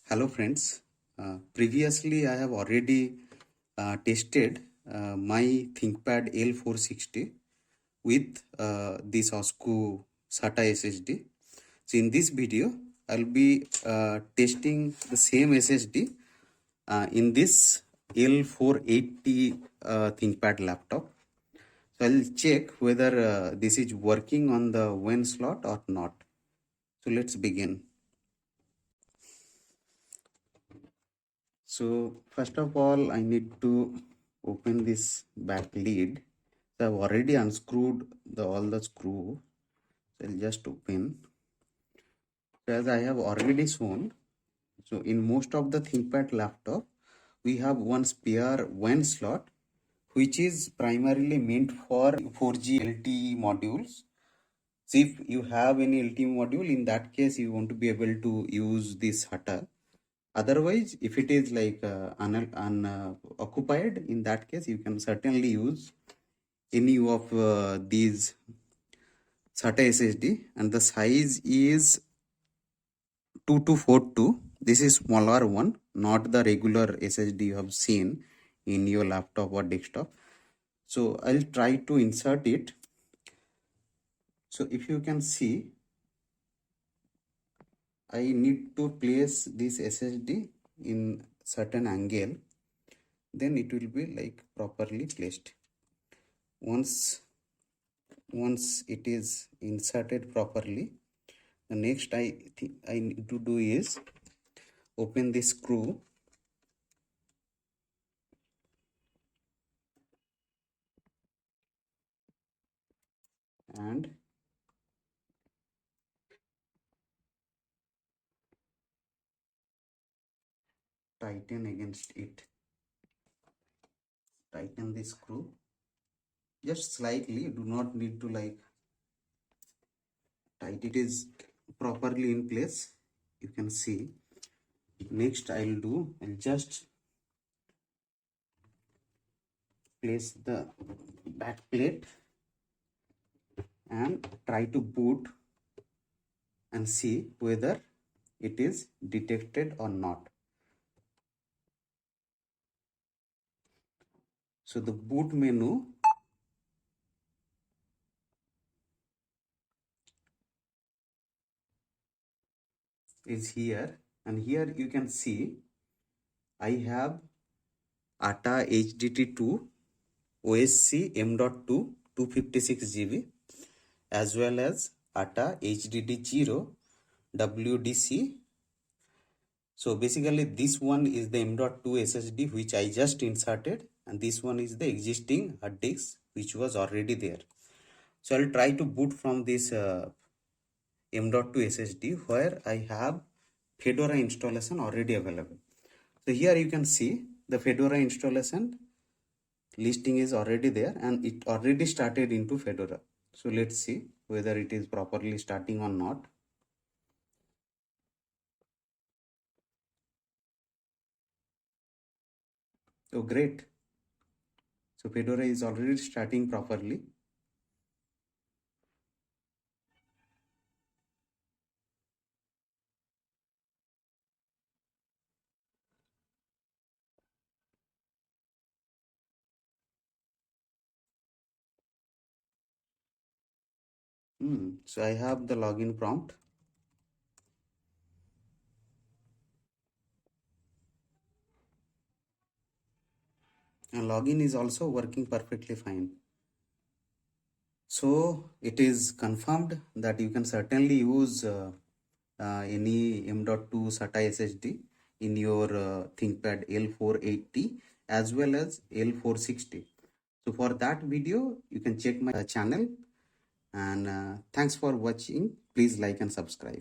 Hello friends, previously I have already tested my ThinkPad L460 with this OSCO SATA SSD. So in this video, I'll be testing the same SSD in this L480 ThinkPad laptop. So I'll check whether this is working on the WAN slot or not. So let's begin. So first of all, I need to open this back lid. So I've already unscrewed all the screw. So I'll just open. So as I have already shown, so in most of the ThinkPad laptop, we have one spare WAN slot, which is primarily meant for 4G LTE modules. So if you have any LTE module, in that case, you want to be able to use this SATA. Otherwise, if it is like unoccupied, in that case, you can certainly use any of these SATA SSD, and the size is 2242. This is smaller one, not the regular SSD you have seen in your laptop or desktop. So I'll try to insert it. So if you can see, I need to place this SSD in certain angle, then it will be like properly placed. Once it is inserted properly, the next I need to do is open this screw and tighten against it. Tighten the screw just slightly, do not need to like tight. It is properly in place, you can see. Next I'll just place the back plate and try to boot and see whether it is detected or not. So the boot menu is here, and here you can see I have ATA HDT2 OSC M.2 256 GB as well as ATA HDD0 WDC. So basically this one is the M.2 SSD which I just inserted, and this one is the existing hard disk which was already there. So I'll try to boot from this M.2 SSD where I have Fedora installation already available. So here you can see the Fedora installation listing is already there and it already started into Fedora. So let's see whether it is properly starting or not. Oh, great. So Fedora is already starting properly. So I have the login prompt. And login is also working perfectly fine. So it is confirmed that you can certainly use any M.2 SATA SSD in your ThinkPad L480 as well as L460. So for that video, you can check my channel, and thanks for watching. Please like and subscribe.